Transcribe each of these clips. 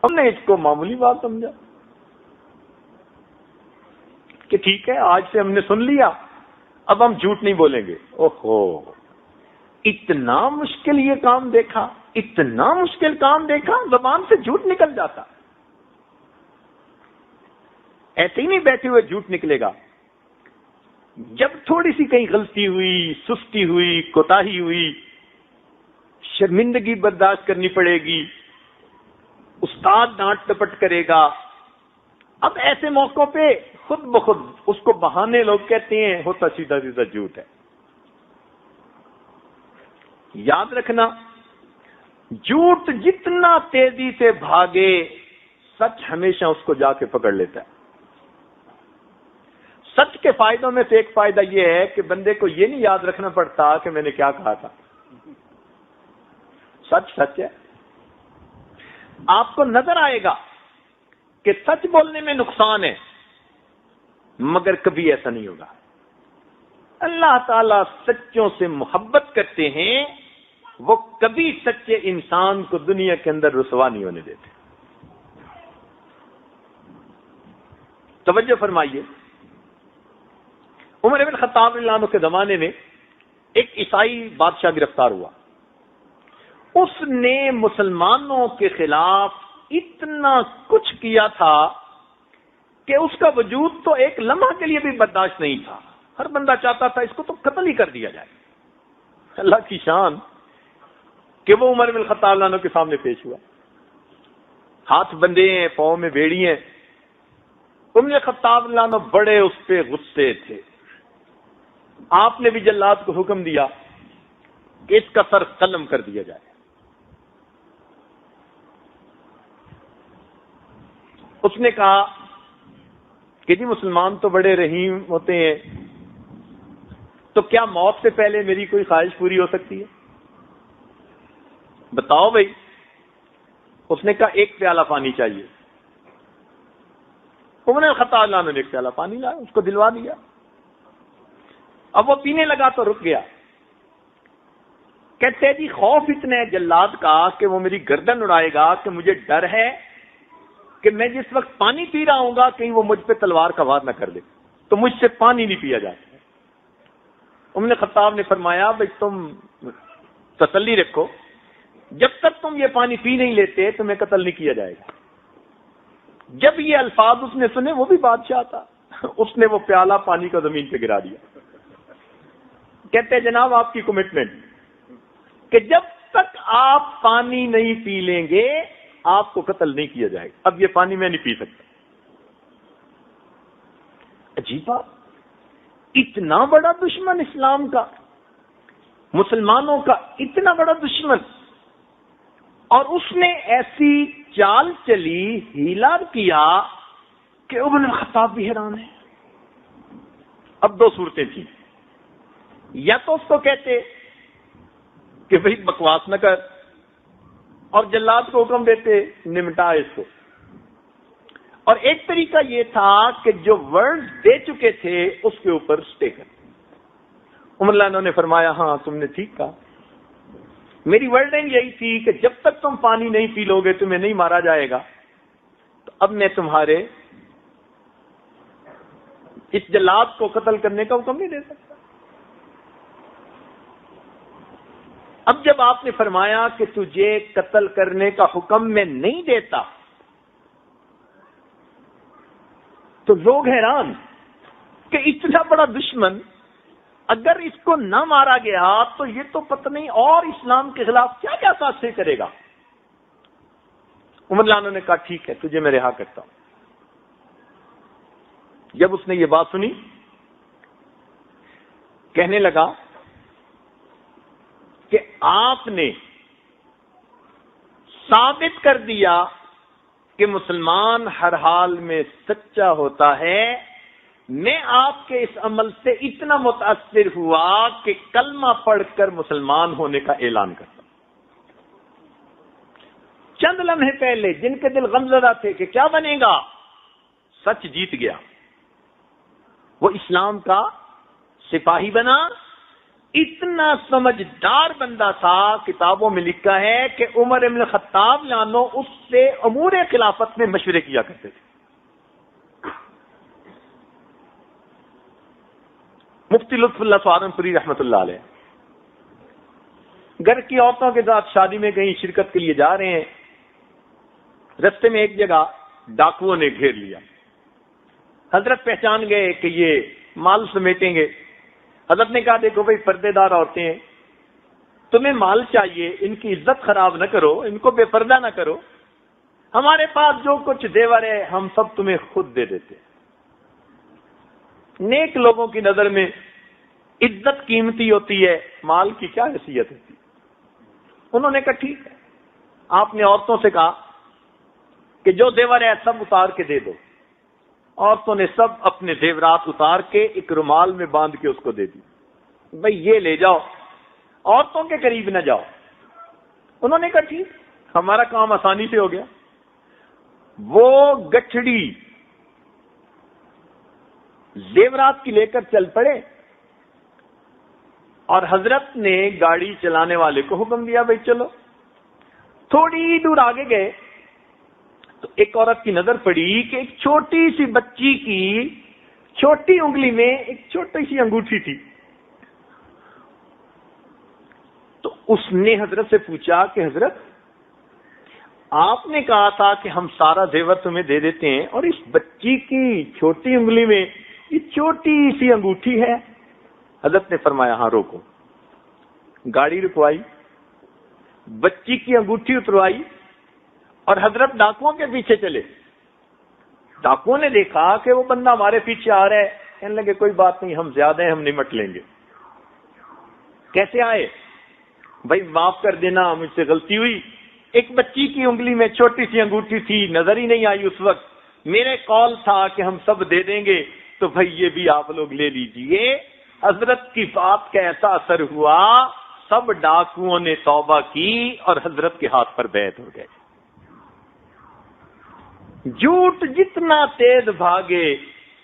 ہم نے اس کو معمولی بات سمجھا کہ ٹھیک ہے آج سے ہم نے سن لیا، اب ہم جھوٹ نہیں بولیں گے۔ اوہو، اتنا مشکل یہ کام دیکھا، اتنا مشکل کام دیکھا، زبان سے جھوٹ نکل جاتا۔ ایسے ہی نہیں بیٹھے ہوئے جھوٹ نکلے گا، جب تھوڑی سی کہیں غلطی ہوئی، سستی ہوئی، کوتاہی ہوئی، شرمندگی برداشت کرنی پڑے گی، استاد ڈانٹ ٹپٹ کرے گا، اب ایسے موقعوں پہ خود بخود اس کو بہانے لوگ کہتے ہیں، ہوتا سیدھا سیدھا جھوٹ ہے۔ یاد رکھنا، جھوٹ جتنا تیزی سے بھاگے، سچ ہمیشہ اس کو جا کے پکڑ لیتا ہے۔ سچ کے فائدوں میں سے ایک فائدہ یہ ہے کہ بندے کو یہ نہیں یاد رکھنا پڑتا کہ میں نے کیا کہا تھا۔ سچ سچ ہے۔ آپ کو نظر آئے گا کہ سچ بولنے میں نقصان ہے، مگر کبھی ایسا نہیں ہوگا۔ اللہ تعالیٰ سچوں سے محبت کرتے ہیں، وہ کبھی سچے انسان کو دنیا کے اندر رسوا نہیں ہونے دیتے۔ توجہ فرمائیے، عمر بن خطاب رضی اللہ عنہ کے زمانے میں ایک عیسائی بادشاہ گرفتار ہوا۔ اس نے مسلمانوں کے خلاف اتنا کچھ کیا تھا کہ اس کا وجود تو ایک لمحہ کے لیے بھی برداشت نہیں تھا۔ ہر بندہ چاہتا تھا اس کو تو قتل ہی کر دیا جائے۔ اللہ کی شان کہ وہ عمر بن خطاب رضی اللہ عنہ کے سامنے پیش ہوا، ہاتھ بندے ہیں، پاؤں میں بیڑی ہیں۔ عمر بن خطاب رضی اللہ عنہ بڑے اس پہ غصے تھے۔ آپ نے بھی جلاد کو حکم دیا کہ اس کا سر قلم کر دیا جائے۔ اس نے کہا کہ جی مسلمان تو بڑے رحیم ہوتے ہیں، تو کیا موت سے پہلے میری کوئی خواہش پوری ہو سکتی ہے؟ بتاؤ بھائی۔ اس نے کہا ایک پیالہ پانی چاہیے۔ عمر بن خطاب رضی اللہ عنہ نے ایک پیالہ پانی لایا، اس کو دلوا دیا۔ اب وہ پینے لگا تو رک گیا۔ کہتے جی خوف اتنا ہے جلاد کا کہ وہ میری گردن اڑائے گا کہ مجھے ڈر ہے کہ میں جس وقت پانی پی رہا ہوں گا کہیں وہ مجھ پہ تلوار کا وار نہ کر دے، تو مجھ سے پانی نہیں پیا جاتا۔ عمر خطاب نے فرمایا بھائی تم تسلی رکھو، جب تک تم یہ پانی پی نہیں لیتے تمہیں قتل نہیں کیا جائے گا۔ جب یہ الفاظ اس نے سنے، وہ بھی بادشاہ تھا، اس نے وہ پیالہ پانی کا زمین پہ گرا دیا۔ کہتے جناب آپ کی کمٹمنٹ کہ جب تک آپ پانی نہیں پی لیں گے آپ کو قتل نہیں کیا جائے گا۔ اب یہ پانی میں نہیں پی سکتا۔ عجیب بات، اتنا بڑا دشمن اسلام کا، مسلمانوں کا اتنا بڑا دشمن، اور اس نے ایسی چال چلی، ہیلا کیا کہ عمر بن خطاب بھی حیران ہے۔ اب دو صورتیں تھیں، یا تو اس کو کہتے کہ بھئی بکواس نہ کر، اور جلاد کو حکم دیتے نمٹا اس کو، اور ایک طریقہ یہ تھا کہ جو ورڈ دے چکے تھے اس کے اوپر سٹے کر۔ عمر رضی اللہ عنہ نے فرمایا ہاں تم نے ٹھیک کہا، میری ورڈنگ یہی تھی کہ جب تک تم پانی نہیں پی لو گے تمہیں نہیں مارا جائے گا، تو اب میں تمہارے اس جلاد کو قتل کرنے کا حکم نہیں دے سکتا۔ اب جب آپ نے فرمایا کہ تجھے قتل کرنے کا حکم میں نہیں دیتا، تو لوگ حیران کہ اتنا بڑا دشمن اگر اس کو نہ مارا گیا تو یہ تو پتہ نہیں اور اسلام کے خلاف کیا کیا سازشیں کرے گا۔ عمر رضی اللہ عنہ نے کہا ٹھیک ہے تجھے میں رہا کرتا ہوں۔ جب اس نے یہ بات سنی، کہنے لگا کہ آپ نے ثابت کر دیا کہ مسلمان ہر حال میں سچا ہوتا ہے۔ میں آپ کے اس عمل سے اتنا متاثر ہوا کہ کلمہ پڑھ کر مسلمان ہونے کا اعلان کرتا۔ چند لمحے پہلے جن کے دل غمزدہ تھے کہ کیا بنے گا، سچ جیت گیا، وہ اسلام کا سپاہی بنا، اتنا سمجھدار بندہ تھا، کتابوں میں لکھا ہے کہ عمر ابن الخطاب لانو اس سے امور خلافت میں مشورے کیا کرتے تھے۔ مفتی لطف اللہ سہارنپوری رحمۃ اللہ علیہ گھر کی عورتوں کے ساتھ شادی میں کہیں شرکت کے لیے جا رہے ہیں، رستے میں ایک جگہ ڈاکوؤں نے گھیر لیا۔ حضرت پہچان گئے کہ یہ مال سمیٹیں گے۔ حضرت نے کہا دیکھو بھائی پردے دار عورتیں ہیں، تمہیں مال چاہیے، ان کی عزت خراب نہ کرو، ان کو بے پردہ نہ کرو، ہمارے پاس جو کچھ زیور ہے ہم سب تمہیں خود دے دیتے ہیں۔ نیک لوگوں کی نظر میں عزت قیمتی ہوتی ہے، مال کی کیا حیثیت ہوتی ہے۔ انہوں نے کہا ٹھیک ہے۔ آپ نے عورتوں سے کہا کہ جو زیور ہے سب اتار کے دے دو۔ عورتوں نے سب اپنے زیورات اتار کے ایک رومال میں باندھ کے اس کو دے دی، بھئی یہ لے جاؤ، عورتوں کے قریب نہ جاؤ۔ انہوں نے کہا ٹھیک، ہمارا کام آسانی سے ہو گیا۔ وہ گٹھڑی زیورات کی لے کر چل پڑے اور حضرت نے گاڑی چلانے والے کو حکم دیا بھئی چلو۔ تھوڑی دور آگے گئے تو ایک عورت کی نظر پڑی کہ ایک چھوٹی سی بچی کی چھوٹی انگلی میں ایک چھوٹی سی انگوٹھی تھی۔ تو اس نے حضرت سے پوچھا کہ حضرت آپ نے کہا تھا کہ ہم سارا زیور تمہیں دے دیتے ہیں اور اس بچی کی چھوٹی انگلی میں یہ چھوٹی سی انگوٹھی ہے۔ حضرت نے فرمایا ہاں روکو۔ گاڑی رکوائی، بچی کی انگوٹھی اتروائی اور حضرت ڈاکوؤں کے پیچھے چلے۔ ڈاکوؤں نے دیکھا کہ وہ بندہ ہمارے پیچھے آ رہا ہے، کہنے لگے کوئی بات نہیں، ہم زیادہ ہیں، ہم نمٹ لیں گے۔ کیسے آئے؟ بھائی معاف کر دینا، مجھ سے غلطی ہوئی، ایک بچی کی انگلی میں چھوٹی سی انگوٹھی تھی، نظر ہی نہیں آئی اس وقت، میرے قول تھا کہ ہم سب دے دیں گے، تو بھائی یہ بھی آپ لوگ لے لیجئے۔ حضرت کی بات کا ایسا اثر ہوا، سب ڈاکوؤں نے توبہ کی اور حضرت کے ہاتھ پر بیعت ہو گئے۔ جھوٹ جتنا تیز بھاگے،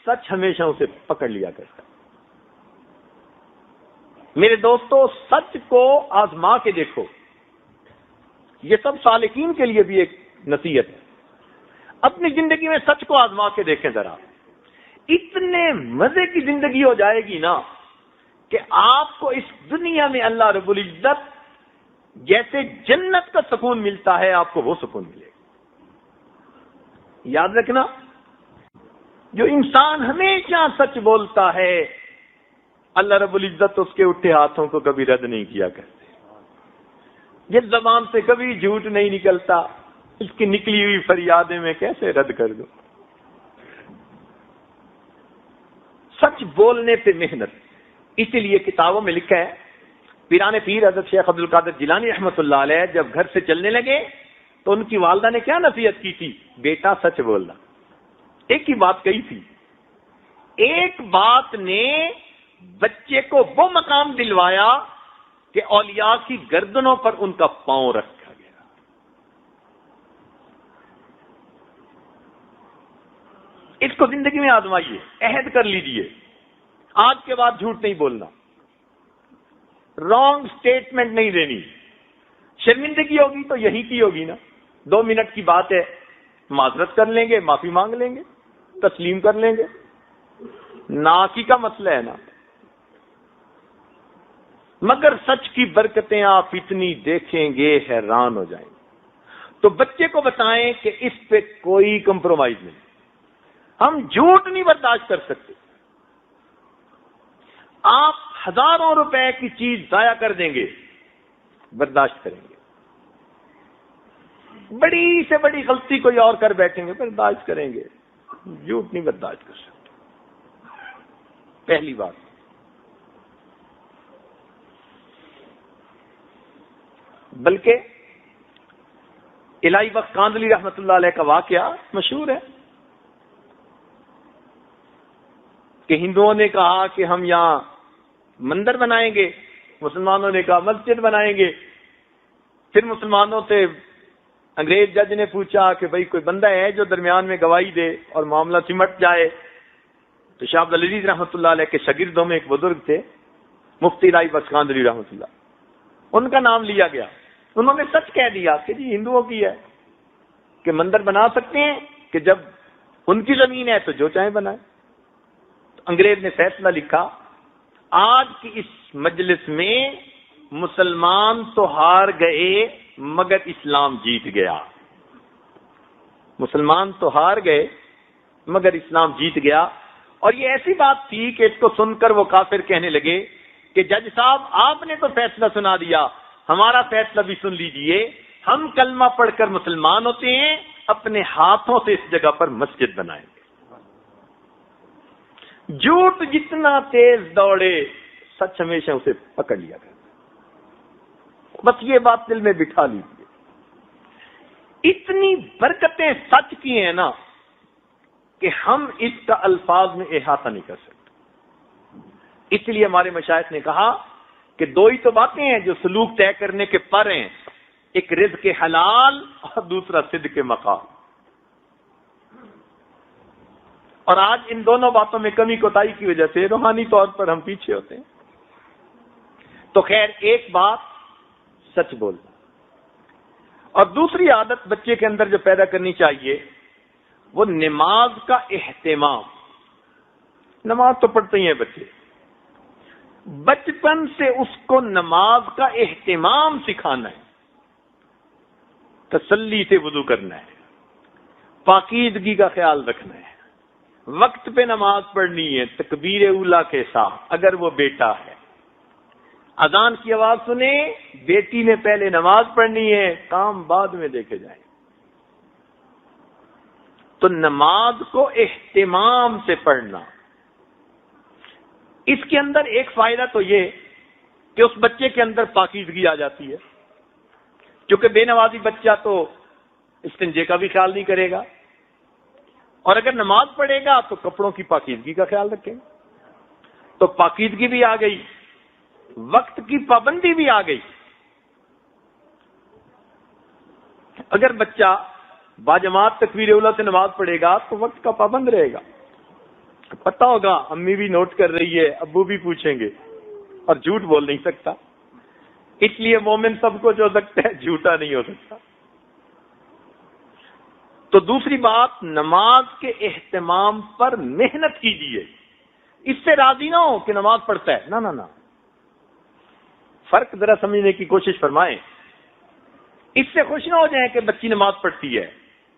سچ ہمیشہ اسے پکڑ لیا کرتا۔ میرے دوستو، سچ کو آزما کے دیکھو، یہ سب سالکین کے لیے بھی ایک نصیحت ہے۔ اپنی زندگی میں سچ کو آزما کے دیکھیں ذرا، اتنے مزے کی زندگی ہو جائے گی نا کہ آپ کو اس دنیا میں اللہ رب العزت جیسے جنت کا سکون ملتا ہے آپ کو وہ سکون ملے گا۔ یاد رکھنا، جو انسان ہمیشہ سچ بولتا ہے اللہ رب العزت اس کے اٹھے ہاتھوں کو کبھی رد نہیں کیا کرتے۔ جس زبان سے کبھی جھوٹ نہیں نکلتا، اس کی نکلی ہوئی فریادیں میں کیسے رد کر دوں۔ سچ بولنے پہ محنت، اسی لیے کتابوں میں لکھا ہے، پیران پیر حضرت شیخ عبد القادر جیلانی رحمۃ اللہ علیہ جب گھر سے چلنے لگے تو ان کی والدہ نے کیا نصیحت کی تھی؟ بیٹا سچ بولنا۔ ایک ہی بات کہی تھی، ایک بات نے بچے کو وہ مقام دلوایا کہ اولیاء کی گردنوں پر ان کا پاؤں رکھا گیا۔ اس کو زندگی میں آزمائیے، عہد کر لیجئے، آج کے بعد جھوٹ نہیں بولنا، رانگ سٹیٹمنٹ نہیں دینی۔ شرمندگی ہوگی تو یہی کی ہوگی نا، 2 منٹ کی بات ہے، معذرت کر لیں گے، معافی مانگ لیں گے، تسلیم کر لیں گے، ناکی کا مسئلہ ہے نا۔ مگر سچ کی برکتیں آپ اتنی دیکھیں گے حیران ہو جائیں گے۔ تو بچے کو بتائیں کہ اس پہ کوئی کمپرومائز نہیں، ہم جھوٹ نہیں برداشت کر سکتے۔ آپ ہزاروں روپے کی چیز ضائع کر دیں گے، برداشت کریں گے۔ بڑی سے بڑی غلطی کوئی اور کر بیٹھیں گے، برداشت کریں گے، جھوٹ نہیں برداشت کر سکتے۔ پہلی بات۔ بلکہ الہی بخش کاندلی رحمت اللہ علیہ کا واقعہ مشہور ہے کہ ہندوؤں نے کہا کہ ہم یہاں مندر بنائیں گے، مسلمانوں نے کہا مسجد بنائیں گے۔ پھر مسلمانوں سے انگریز جج نے پوچھا کہ بھئی کوئی بندہ ہے جو درمیان میں گواہی دے اور معاملہ سمٹ جائے۔ تو شاہ عبد العزیز رحمۃ اللہ علیہ کے شاگردوں میں ایک بزرگ تھے، مفتی رائی بخشاندری رحمۃ اللہ، ان کا نام لیا گیا. انہوں نے سچ کہہ دیا کہ جی ہندوؤں کی ہے کہ مندر بنا سکتے ہیں کہ جب ان کی زمین ہے تو جو چاہیں بنائیں. تو انگریز نے فیصلہ لکھا، آج کی اس مجلس میں مسلمان تو ہار گئے مگر اسلام جیت گیا. مسلمان تو ہار گئے مگر اسلام جیت گیا. اور یہ ایسی بات تھی کہ اس کو سن کر وہ کافر کہنے لگے کہ جج صاحب آپ نے تو فیصلہ سنا دیا، ہمارا فیصلہ بھی سن لیجئے، ہم کلمہ پڑھ کر مسلمان ہوتے ہیں، اپنے ہاتھوں سے اس جگہ پر مسجد بنائیں گے. جھوٹ جتنا تیز دوڑے سچ ہمیشہ اسے پکڑ لیا گیا. بس یہ بات دل میں بٹھا لیجیے. اتنی برکتیں سچ کی ہیں نا کہ ہم اس کا الفاظ میں احاطہ نہیں کر سکتے. اس لیے ہمارے مشائخ نے کہا کہ دو ہی تو باتیں ہیں جو سلوک طے کرنے کے پر ہیں، ایک رزق حلال اور دوسرا صدق مقام. اور آج ان دونوں باتوں میں کمی کوتاہی کی وجہ سے روحانی طور پر ہم پیچھے ہوتے ہیں. تو خیر، ایک بات سچ بولنا، اور دوسری عادت بچے کے اندر جو پیدا کرنی چاہیے وہ نماز کا اہتمام. نماز تو پڑھتے ہی ہیں بچے، بچپن سے اس کو نماز کا اہتمام سکھانا ہے. تسلی سے وضو کرنا ہے، پاکیزگی کا خیال رکھنا ہے، وقت پہ نماز پڑھنی ہے تکبیر اولا کے ساتھ اگر وہ بیٹا ہے. اذان کی آواز سنے بیٹی نے پہلے نماز پڑھنی ہے، کام بعد میں دیکھے جائیں. تو نماز کو اہتمام سے پڑھنا. اس کے اندر ایک فائدہ تو یہ کہ اس بچے کے اندر پاکیزگی آ جاتی ہے، کیونکہ بے نمازی بچہ تو استنجے کا بھی خیال نہیں کرے گا، اور اگر نماز پڑھے گا تو کپڑوں کی پاکیزگی کا خیال رکھے گا. تو پاکیزگی بھی آ گئی، وقت کی پابندی بھی آ گئی. اگر بچہ باجماعت تکبیر اولا سے نماز پڑھے گا تو وقت کا پابند رہے گا. پتہ ہوگا امی بھی نوٹ کر رہی ہے، ابو بھی پوچھیں گے، اور جھوٹ بول نہیں سکتا. اس لیے مومن سب کچھ ہو سکتا ہے، جھوٹا نہیں ہو سکتا. تو دوسری بات، نماز کے اہتمام پر محنت کیجیے. اس سے راضی نہ ہو کہ نماز پڑھتا ہے، نہ نہ نہ، فرق ذرا سمجھنے کی کوشش فرمائیں. اس سے خوش نہ ہو جائیں کہ بچی نماز پڑھتی ہے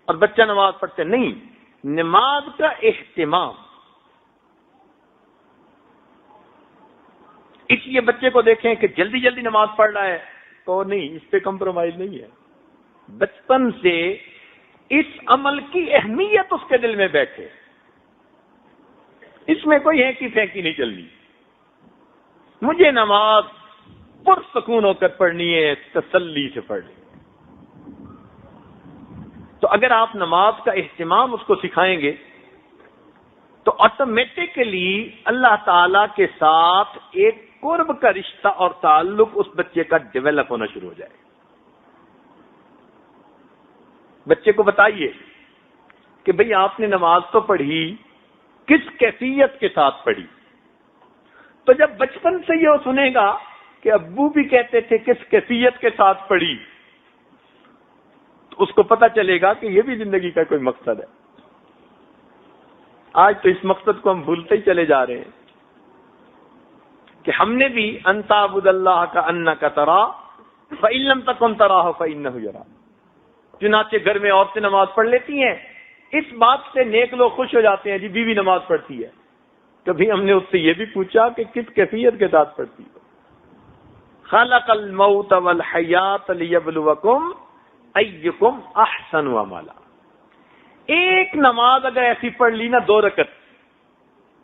اور بچہ نماز پڑھتے نہیں. نماز کا اہتمام. اس لیے بچے کو دیکھیں کہ جلدی جلدی نماز پڑھ رہا ہے تو نہیں، اس پہ کمپرومائز نہیں ہے. بچپن سے اس عمل کی اہمیت اس کے دل میں بیٹھے. اس میں کوئی ہے کہ پھینکی نہیں چلنی. مجھے نماز پرسکون ہو کر پڑھنی ہے، تسلی سے پڑھنی. تو اگر آپ نماز کا اہتمام اس کو سکھائیں گے تو آٹومیٹکلی اللہ تعالی کے ساتھ ایک قرب کا رشتہ اور تعلق اس بچے کا ڈیولپ ہونا شروع ہو جائے. بچے کو بتائیے کہ بھئی آپ نے نماز تو پڑھی، کس کیفیت کے ساتھ پڑھی. تو جب بچپن سے یہ سنے گا کہ ابو بھی کہتے تھے کس کیفیت کے ساتھ پڑھی، تو اس کو پتہ چلے گا کہ یہ بھی زندگی کا کوئی مقصد ہے. آج تو اس مقصد کو ہم بھولتے ہی چلے جا رہے ہیں کہ ہم نے بھی ان تعبد اللہ کا انک تراہ فإن لم تکن تراہ فإنہ یراک. چنانچہ گھر میں عورتیں نماز پڑھ لیتی ہیں، اس بات سے نیک لوگ خوش ہو جاتے ہیں جی بیوی نماز پڑھتی ہے. کبھی ہم نے اس سے یہ بھی پوچھا کہ کس کیفیت کے ساتھ پڑھتی ہے. خلق الموت والحیات لیبلوکم ایکم احسن عملا. ایک نماز اگر ایسی پڑھ لی نا 2 رکعت،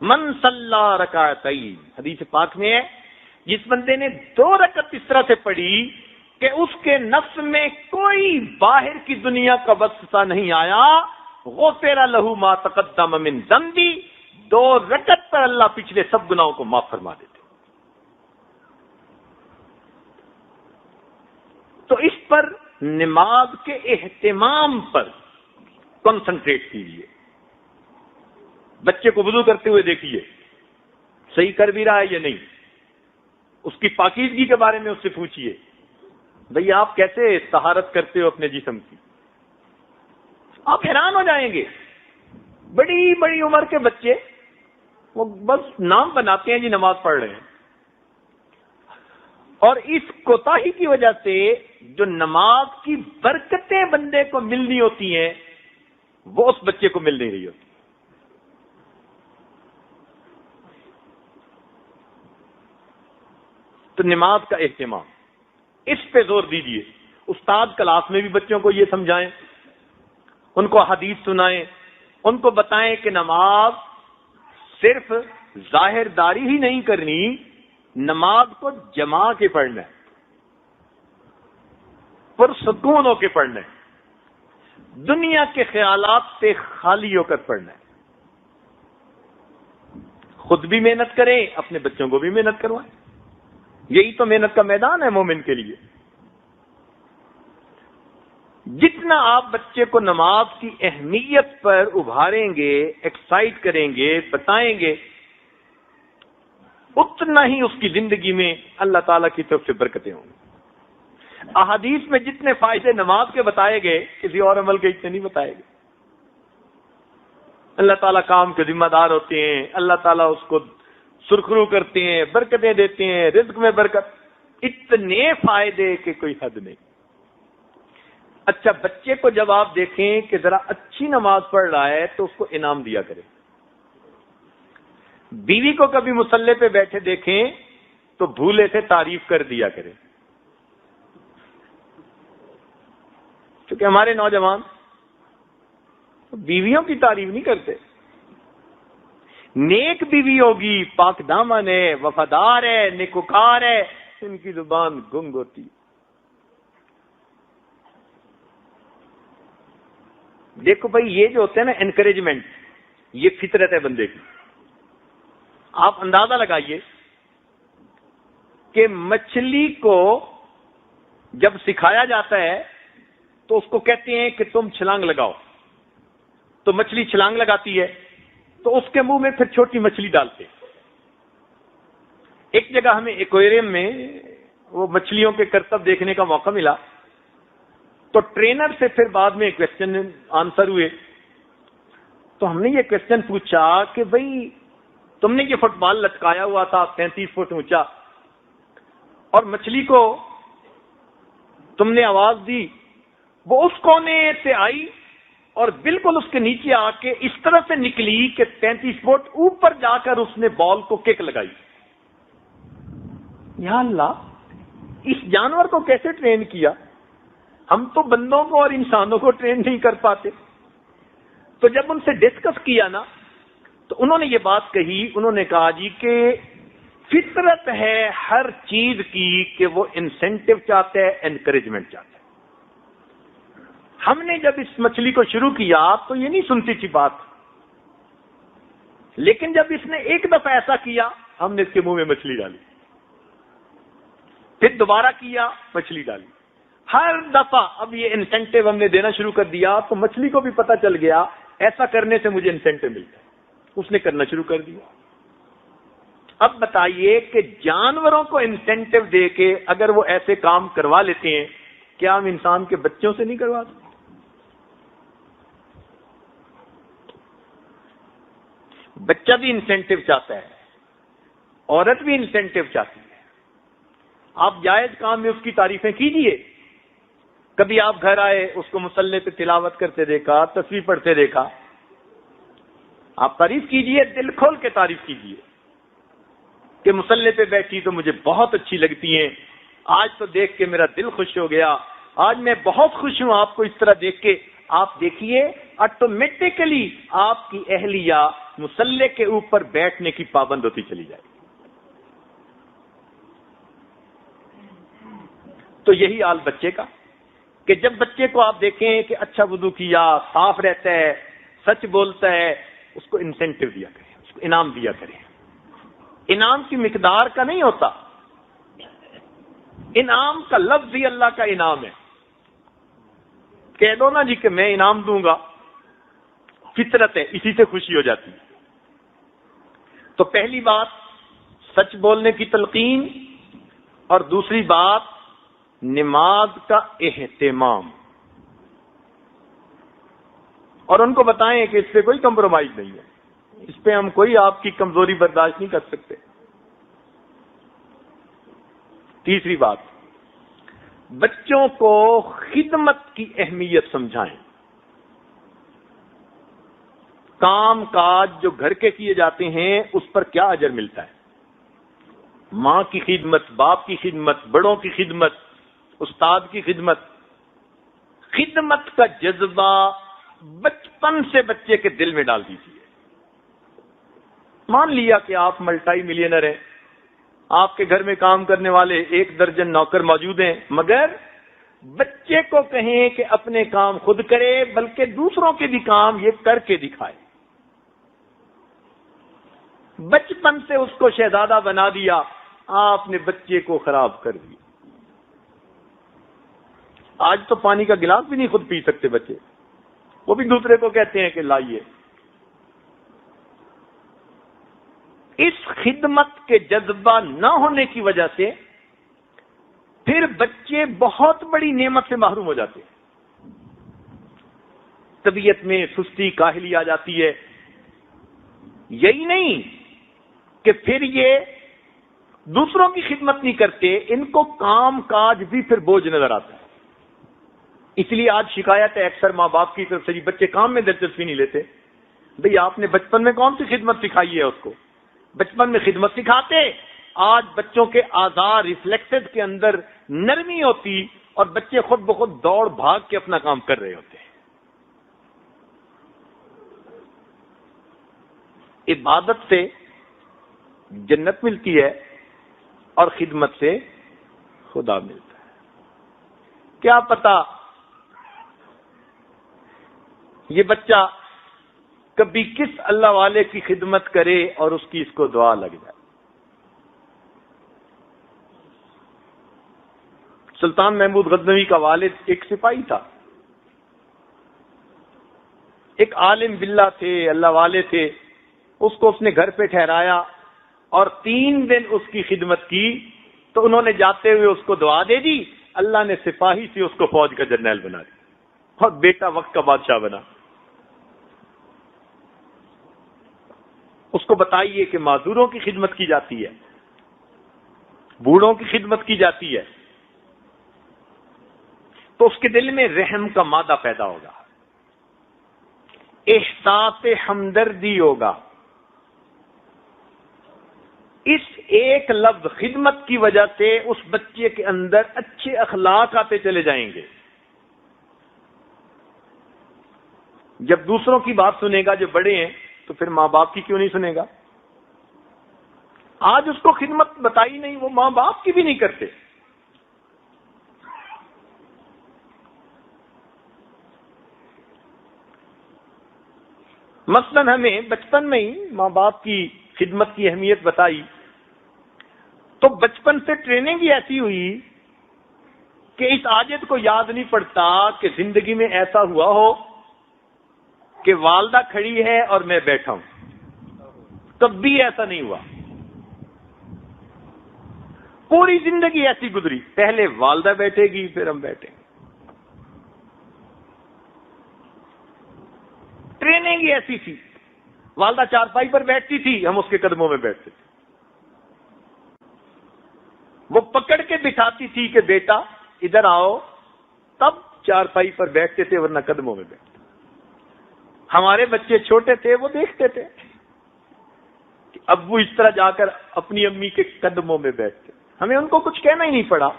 من صلی رکعتین، حدیث پاک میں ہے جس بندے نے 2 رکعت اس طرح سے پڑھی کہ اس کے نفس میں کوئی باہر کی دنیا کا وسوسہ نہیں آیا، غفر لہ ما تقدم من ذنبی. 2 رکعت پر اللہ پچھلے سب گناہوں کو معاف فرما دیتے. تو اس پر نماز کے اہتمام پر کنسنٹریٹ کیجیے. بچے کو وضو کرتے ہوئے دیکھیے صحیح کر بھی رہا ہے یا نہیں. اس کی پاکیزگی کے بارے میں اس سے پوچھیے، بھئی آپ کیسے طہارت کرتے ہو اپنے جسم کی؟ آپ حیران ہو جائیں گے. بڑی بڑی عمر کے بچے وہ بس نام بناتے ہیں جی نماز پڑھ رہے ہیں، اور اس کوتاہی کی وجہ سے جو نماز کی برکتیں بندے کو ملنی ہوتی ہیں وہ اس بچے کو مل نہیں رہی ہوتی. تو نماز کا اہتمام، اس پہ زور دیجیے. استاد کلاس میں بھی بچوں کو یہ سمجھائیں، ان کو حدیث سنائیں، ان کو بتائیں کہ نماز صرف ظاہر داری ہی نہیں کرنی، نماز کو جما کے پڑھنا ہے، پرسکون ہو کے پڑھنا ہے، دنیا کے خیالات سے خالی ہو کر پڑھنا ہے. خود بھی محنت کریں، اپنے بچوں کو بھی محنت کروائیں. یہی تو محنت کا میدان ہے مومن کے لیے. جتنا آپ بچے کو نماز کی اہمیت پر ابھاریں گے، ایکسائٹ کریں گے، بتائیں گے، اتنا ہی اس کی زندگی میں اللہ تعالیٰ کی طرف سے برکتیں ہوں گی. احادیث میں جتنے فائدے نماز کے بتائے گئے کسی اور عمل کے اتنے نہیں بتائے گئے. اللہ تعالیٰ کام کے ذمہ دار ہوتے ہیں، اللہ تعالیٰ اس کو سرخرو کرتے ہیں، برکتیں دیتے ہیں، رزق میں برکت، اتنے فائدے کہ کوئی حد نہیں. اچھا، بچے کو جب آپ دیکھیں کہ ذرا اچھی نماز پڑھ رہا ہے تو اس کو انعام دیا کریں. بیوی کو کبھی مصلی پہ بیٹھے دیکھیں تو بھولے سے تعریف کر دیا کریں. کیونکہ ہمارے نوجوان بیویوں کی تعریف نہیں کرتے. نیک بیوی ہوگی، پاک دامن ہے، وفادار ہے، نیکوکار ہے، ان کی زبان گنگ ہوتی. دیکھو بھائی، یہ جو ہوتے ہیں نا انکریجمنٹ، یہ فطرت ہے بندے کی. آپ اندازہ لگائیے کہ مچھلی کو جب سکھایا جاتا ہے تو اس کو کہتے ہیں کہ تم چھلانگ لگاؤ، تو مچھلی چھلانگ لگاتی ہے، تو اس کے منہ میں پھر چھوٹی مچھلی ڈالتے. ایک جگہ ہمیں ایکویریم میں وہ مچھلیوں کے کرتب دیکھنے کا موقع ملا، تو ٹرینر سے پھر بعد میں کوسچن آنسر ہوئے، تو ہم نے یہ کوسچن پوچھا کہ بھئی تم نے یہ فٹ بال لٹکایا ہوا تھا 33 فٹ اونچا، اور مچھلی کو تم نے آواز دی، وہ اس کونے سے آئی اور بالکل اس کے نیچے آ کے اس طرح سے نکلی کہ 33 فٹ اوپر جا کر اس نے بال کو کک لگائی. یا اللہ، اس جانور کو کیسے ٹرین کیا؟ ہم تو بندوں کو اور انسانوں کو ٹرین نہیں کر پاتے. تو جب ان سے ڈسکس کیا نا، تو انہوں نے یہ بات کہی، انہوں نے کہا جی کہ فطرت ہے ہر چیز کی کہ وہ انسینٹو چاہتا ہے، انکریجمنٹ چاہتا ہے. ہم نے جب اس مچھلی کو شروع کیا تو یہ نہیں سنتی تھی بات، لیکن جب اس نے ایک دفعہ ایسا کیا، ہم نے اس کے منہ میں مچھلی ڈالی، پھر دوبارہ کیا، مچھلی ڈالی. ہر دفعہ اب یہ انسینٹو ہم نے دینا شروع کر دیا، تو مچھلی کو بھی پتا چل گیا ایسا کرنے سے مجھے انسینٹو ملتا ہے. اس نے کرنا شروع کر دیا. اب بتائیے کہ جانوروں کو انسینٹو دے کے اگر وہ ایسے کام کروا لیتے ہیں، کیا ہم انسان کے بچوں سے نہیں کرواتے؟ بچہ بھی انسینٹو چاہتا ہے، عورت بھی انسینٹو چاہتی ہے. آپ جائز کام میں اس کی تعریفیں کیجئے. کبھی آپ گھر آئے، اس کو مصلی پہ تلاوت کرتے دیکھا، تسبیح پڑھتے دیکھا، آپ تعریف کیجئے، دل کھول کے تعریف کیجئے کہ مصلی پہ بیٹھی تو مجھے بہت اچھی لگتی ہیں، آج تو دیکھ کے میرا دل خوش ہو گیا، آج میں بہت خوش ہوں آپ کو اس طرح دیکھ کے. آپ دیکھیے آٹومیٹکلی آپ کی اہلیہ مصلی کے اوپر بیٹھنے کی پابند ہوتی چلی جائے. تو یہی حال بچے کا، کہ جب بچے کو آپ دیکھیں کہ اچھا وضو کیا، صاف رہتا ہے، سچ بولتا ہے، اس کو انسینٹو دیا کریں، اس کو انعام دیا کریں. انعام کی مقدار کا نہیں ہوتا، انعام کا لفظ ہی اللہ کا انعام ہے. کہہ دو نا جی کہ میں انعام دوں گا، فطرت ہے، اسی سے خوشی ہو جاتی ہے. تو پہلی بات سچ بولنے کی تلقین، اور دوسری بات نماز کا اہتمام، اور ان کو بتائیں کہ اس پہ کوئی کمپرومائز نہیں ہے، اس پہ ہم کوئی آپ کی کمزوری برداشت نہیں کر سکتے۔ تیسری بات، بچوں کو خدمت کی اہمیت سمجھائیں۔ کام کاج جو گھر کے کیے جاتے ہیں اس پر کیا اجر ملتا ہے، ماں کی خدمت، باپ کی خدمت، بڑوں کی خدمت، استاد کی خدمت۔ خدمت کا جذبہ بچپن سے بچے کے دل میں ڈال دیجیے۔ مان لیا کہ آپ ملٹی ملینر ہیں، آپ کے گھر میں کام کرنے والے 1 درجن نوکر موجود ہیں، مگر بچے کو کہیں کہ اپنے کام خود کرے، بلکہ دوسروں کے بھی کام یہ کر کے دکھائے۔ بچپن سے اس کو شہزادہ بنا دیا، آپ نے بچے کو خراب کر دیا۔ آج تو پانی کا گلاس بھی نہیں خود پی سکتے بچے، وہ بھی دوسرے کو کہتے ہیں کہ لائیے۔ اس خدمت کے جذبہ نہ ہونے کی وجہ سے پھر بچے بہت بڑی نعمت سے محروم ہو جاتے ہیں۔ طبیعت میں سستی کاہلی آ جاتی ہے۔ یہی نہیں کہ پھر یہ دوسروں کی خدمت نہیں کرتے، ان کو کام کاج بھی پھر بوجھ نظر آتا ہے۔ اس لیے آج شکایت ہے اکثر ماں باپ کی طرف سے، جی بچے کام میں دلچسپی نہیں لیتے۔ بھئی آپ نے بچپن میں کون سی خدمت سکھائی ہے اس کو؟ بچپن میں خدمت سکھاتے، آج بچوں کے اعضاء ریفلیکسز کے اندر نرمی ہوتی اور بچے خود بخود دوڑ بھاگ کے اپنا کام کر رہے ہوتے ہیں۔ عبادت سے جنت ملتی ہے اور خدمت سے خدا ملتا ہے۔ کیا پتا یہ بچہ کبھی کس اللہ والے کی خدمت کرے اور اس کی اس کو دعا لگ جائے۔ سلطان محمود غزنوی کا والد ایک سپاہی تھا، ایک عالم باللہ تھے، اللہ والے تھے۔ اس کو اس نے گھر پہ ٹھہرایا اور 3 دن اس کی خدمت کی، تو انہوں نے جاتے ہوئے اس کو دعا دے دی، اللہ نے سپاہی سے اس کو فوج کا جرنیل بنا دیا اور بیٹا وقت کا بادشاہ بنا۔ اس کو بتائیے کہ معذوروں کی خدمت کی جاتی ہے، بوڑھوں کی خدمت کی جاتی ہے، تو اس کے دل میں رحم کا مادہ پیدا ہوگا، احساس ہمدردی ہوگا۔ اس ایک لفظ خدمت کی وجہ سے اس بچے کے اندر اچھے اخلاق آتے چلے جائیں گے۔ جب دوسروں کی بات سنے گا جو بڑے ہیں، تو پھر ماں باپ کی کیوں نہیں سنے گا؟ آج اس کو خدمت بتائی نہیں، وہ ماں باپ کی بھی نہیں کرتے۔ مثلاً ہمیں بچپن میں ہی ماں باپ کی خدمت کی اہمیت بتائی، تو بچپن سے ٹریننگ ہی ایسی ہوئی کہ اس عادت کو یاد نہیں پڑتا کہ زندگی میں ایسا ہوا ہو کہ والدہ کھڑی ہے اور میں بیٹھا ہوں، تب بھی ایسا نہیں ہوا۔ پوری زندگی ایسی گزری، پہلے والدہ بیٹھے گی پھر ہم بیٹھیں گے۔ ٹریننگ ہی ایسی تھی، والدہ چارپائی پر بیٹھتی تھی، ہم اس کے قدموں میں بیٹھتے تھے۔ وہ پکڑ کے بٹھاتی تھی کہ بیٹا ادھر آؤ، تب چارپائی پر بیٹھتے تھے، ورنہ قدموں میں بیٹھتے۔ ہمارے بچے چھوٹے تھے، وہ دیکھتے تھے کہ ابو اس طرح جا کر اپنی امی کے قدموں میں بیٹھتے، ہمیں ان کو کچھ کہنا ہی نہیں پڑا۔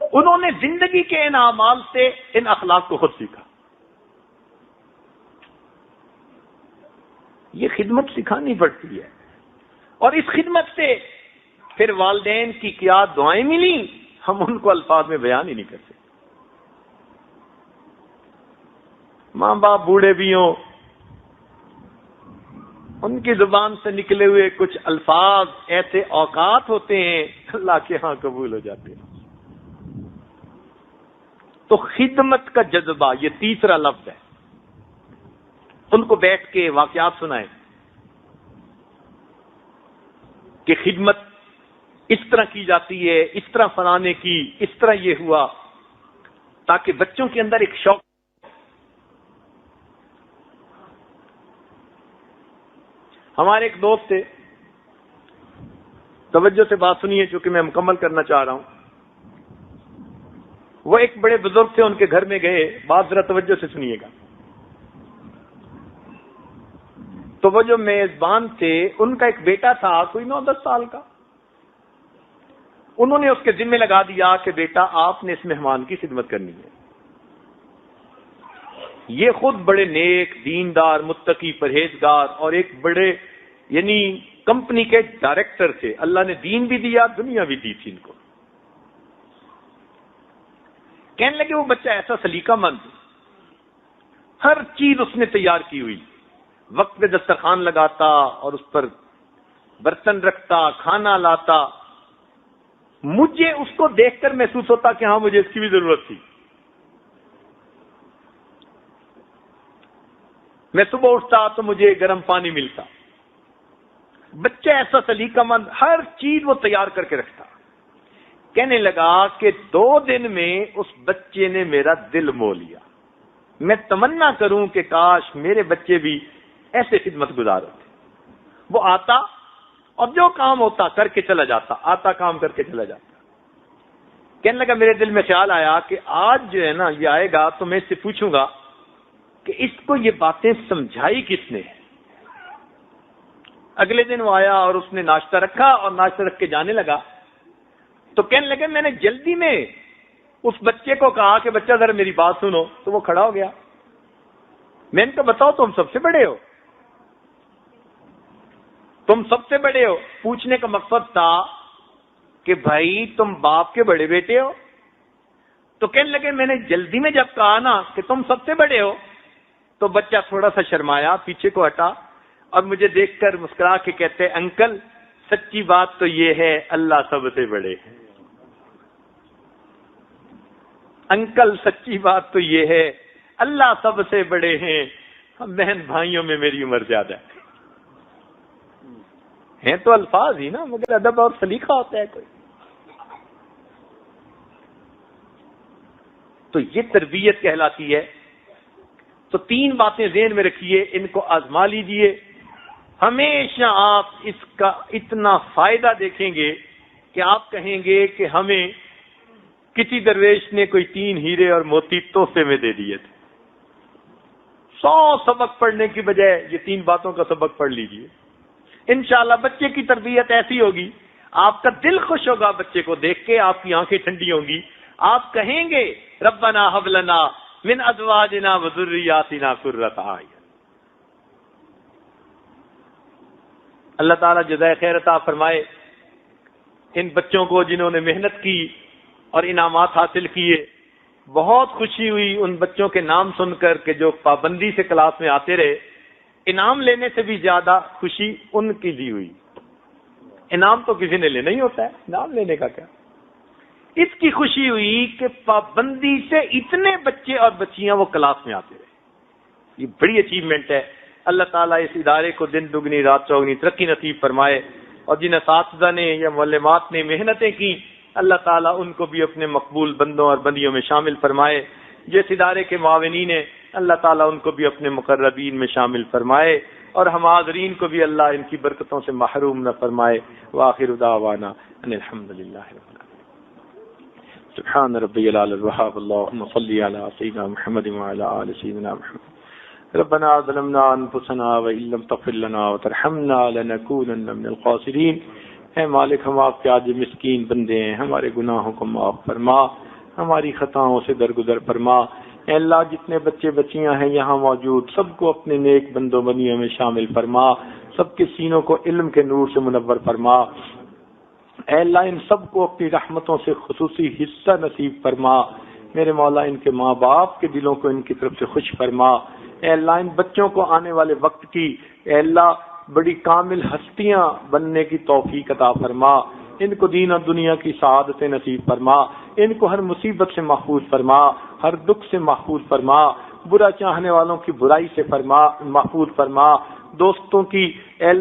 انہوں نے زندگی کے ان اعمال سے ان اخلاق کو خود سیکھا۔ یہ خدمت سکھانی پڑتی ہے، اور اس خدمت سے پھر والدین کی کیا دعائیں ملی، ہم ان کو الفاظ میں بیان ہی نہیں کرتے۔ ماں باپ بوڑھے بھی ہوں، ان کی زبان سے نکلے ہوئے کچھ الفاظ ایسے اوقات ہوتے ہیں اللہ کے ہاں قبول ہو جاتے ہیں۔ تو خدمت کا جذبہ، یہ تیسرا لفظ ہے۔ ان کو بیٹھ کے واقعات سنائیں کہ خدمت اس طرح کی جاتی ہے، اس طرح فلانے کی، اس طرح یہ ہوا، تاکہ بچوں کے اندر ایک شوق. ہمارے ایک دوست تھے، توجہ سے بات سنیے چونکہ میں مکمل کرنا چاہ رہا ہوں. وہ ایک بڑے بزرگ تھے، ان کے گھر میں گئے، بات ذرا توجہ سے سنیے گا. تو وہ جو میزبان تھے ان کا ایک بیٹا تھا کوئی 9-10 سال کا. انہوں نے اس کے ذمہ لگا دیا کہ بیٹا آپ نے اس مہمان کی خدمت کرنی ہے. یہ خود بڑے نیک، دیندار، متقی، پرہیزگار اور ایک بڑے یعنی کمپنی کے ڈائریکٹر تھے. اللہ نے دین بھی دیا، دنیا بھی دی تھی ان کو. کہنے لگے وہ بچہ ایسا سلیقہ مند، ہر چیز اس نے تیار کی ہوئی، وقت پہ دسترخوان لگاتا اور اس پر برتن رکھتا، کھانا لاتا. مجھے اس کو دیکھ کر محسوس ہوتا کہ ہاں مجھے اس کی بھی ضرورت تھی. میں صبح اٹھتا تو مجھے گرم پانی ملتا. بچہ ایسا سلیقہ مند، ہر چیز وہ تیار کر کے رکھتا. کہنے لگا کہ 2 دن میں اس بچے نے میرا دل مو لیا. میں تمنا کروں کہ کاش میرے بچے بھی ایسے خدمت گزار ہوتے. وہ آتا اور جو کام ہوتا کر کے چلا جاتا، آتا کام کر کے چلا جاتا. کہنے لگا میرے دل میں خیال آیا کہ آج جو ہے نا یہ آئے گا تو میں اس سے پوچھوں گا کہ اس کو یہ باتیں سمجھائی کس نے. اگلے دن وہ آیا اور اس نے ناشتہ رکھا اور ناشتہ رکھ کے جانے لگا. تو کہنے لگے میں نے جلدی میں اس بچے کو کہا کہ بچہ ذرا میری بات سنو. تو وہ کھڑا ہو گیا. میں نے کہا بتاؤ تم سب سے بڑے ہو، تم سب سے بڑے ہو. پوچھنے کا مقصد تھا کہ بھائی تم باپ کے بڑے بیٹے ہو. تو کہنے لگے میں نے جلدی میں جب کہا نا کہ تم سب سے بڑے ہو تو بچہ تھوڑا سا شرمایا، پیچھے کو ہٹا اور مجھے دیکھ کر مسکرا کے کہتے انکل سچی بات تو یہ ہے اللہ سب سے بڑے ہیں. انکل سچی بات تو یہ ہے اللہ سب سے بڑے ہیں. ہم بہن بھائیوں میں میری عمر زیادہ ہے تو الفاظ ہی نا، مگر ادب اور سلیقہ ہوتا ہے کوئی. تو یہ تربیت کہلاتی ہے. تو 3 باتیں ذہن میں رکھیے، ان کو آزما لیجئے. ہمیشہ آپ اس کا اتنا فائدہ دیکھیں گے کہ آپ کہیں گے کہ ہمیں کسی درویش نے کوئی 3 ہیرے اور موتی تحفے میں دے دیے تھے. 100 سبق پڑھنے کی بجائے یہ 3 باتوں کا سبق پڑھ لیجئے. انشاءاللہ بچے کی تربیت ایسی ہوگی، آپ کا دل خوش ہوگا بچے کو دیکھ کے، آپ کی آنکھیں ٹھنڈی ہوں گی. آپ کہیں گے ربنا ہب لنا من ازواجنا وذریاتنا قرۃ اعین. اللہ تعالیٰ جزائے خیر عطا فرمائے ان بچوں کو جنہوں نے محنت کی اور انعامات حاصل کیے. بہت خوشی ہوئی ان بچوں کے نام سن کر کہ جو پابندی سے کلاس میں آتے رہے. انعام لینے سے بھی زیادہ خوشی ان کی دی ہوئی. انعام تو کسی نے لینا ہی ہوتا ہے، انعام لینے کا کیا. اس کی خوشی ہوئی کہ پابندی سے اتنے بچے اور بچیاں وہ کلاس میں آتے رہے. یہ بڑی اچیومنٹ ہے. اللہ تعالیٰ اس ادارے کو دن دگنی رات چوگنی ترقی نصیب فرمائے. اور جن اساتذہ نے یا معلمات نے محنتیں کی اللہ تعالیٰ ان کو بھی اپنے مقبول بندوں اور بندیوں میں شامل فرمائے. جس ادارے کے معاونین ہیں اللہ تعالیٰ ان کو بھی اپنے مقربین میں شامل فرمائے. اور ہم حاضرین کو بھی اللہ ان کی برکتوں سے محروم نہ فرمائے. وآخر دعوانا ان الحمد للہ رب العالمین. سبحان ربی العلی الوہاب اللہم صلی علی سیدنا محمد وعلی آل سیدنا محمد. ربنا ظلمنا انفسنا وان لم تغفر لنا وترحمنا لنکونن من الخاسرین. اے مالک ہم آپ کے عاجز مسکین بندے ہیں، ہمارے گناہوں کو معاف فرما، ہماری خطاؤں سے درگزر فرما. اے اللہ جتنے بچے بچیاں ہیں یہاں موجود سب کو اپنے نیک بندوں بندیوں میں شامل فرما، سب کے سینوں کو علم کے نور سے منور فرما. اے اللہ ان سب کو اپنی رحمتوں سے خصوصی حصہ نصیب فرما. میرے مولا ان کے ماں باپ کے دلوں کو ان کی طرف سے خوش فرما. اے اللہ ان بچوں کو آنے والے وقت کی اے اللہ بڑی کامل ہستیاں بننے کی توفیق عطا فرما. ان کو دین اور دنیا کی سعادت نصیب فرما. ان کو ہر مصیبت سے محفوظ فرما، ہر دکھ سے محفوظ فرما. برا چاہنے والوں کی برائی سے محفوظ فرما، دوستوں کی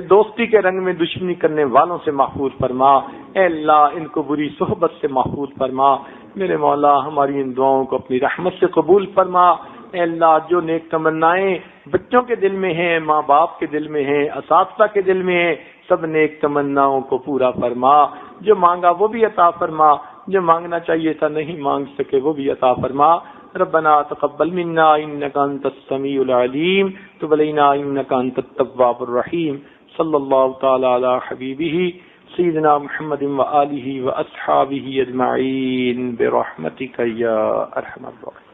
دوستی کے رنگ میں دشمنی کرنے والوں سے محفوظ فرما، اے اللہ ان کو بری صحبت سے محفوظ فرما۔ میرے مولا ہماری ان دعاؤں کو اپنی رحمت سے قبول فرما۔ اے اللہ جو نیک تمنائیں بچوں کے دل میں ہیں، ماں باپ کے دل میں ہیں، اساتذہ کے دل میں ہیں، سب نیک تمناؤں کو پورا فرما۔ جو مانگا وہ بھی عطا فرما، جو مانگنا چاہیے تھا نہیں مانگ سکے وہ بھی عطا فرما۔ ربنا تقبل منا انك انت السميع العليم تب علينا انك انت التواب الرحيم صلى الله تعالى على حبيبه سيدنا محمد وآله وأصحابه أجمعين برحمتك يا أرحم الراحمين۔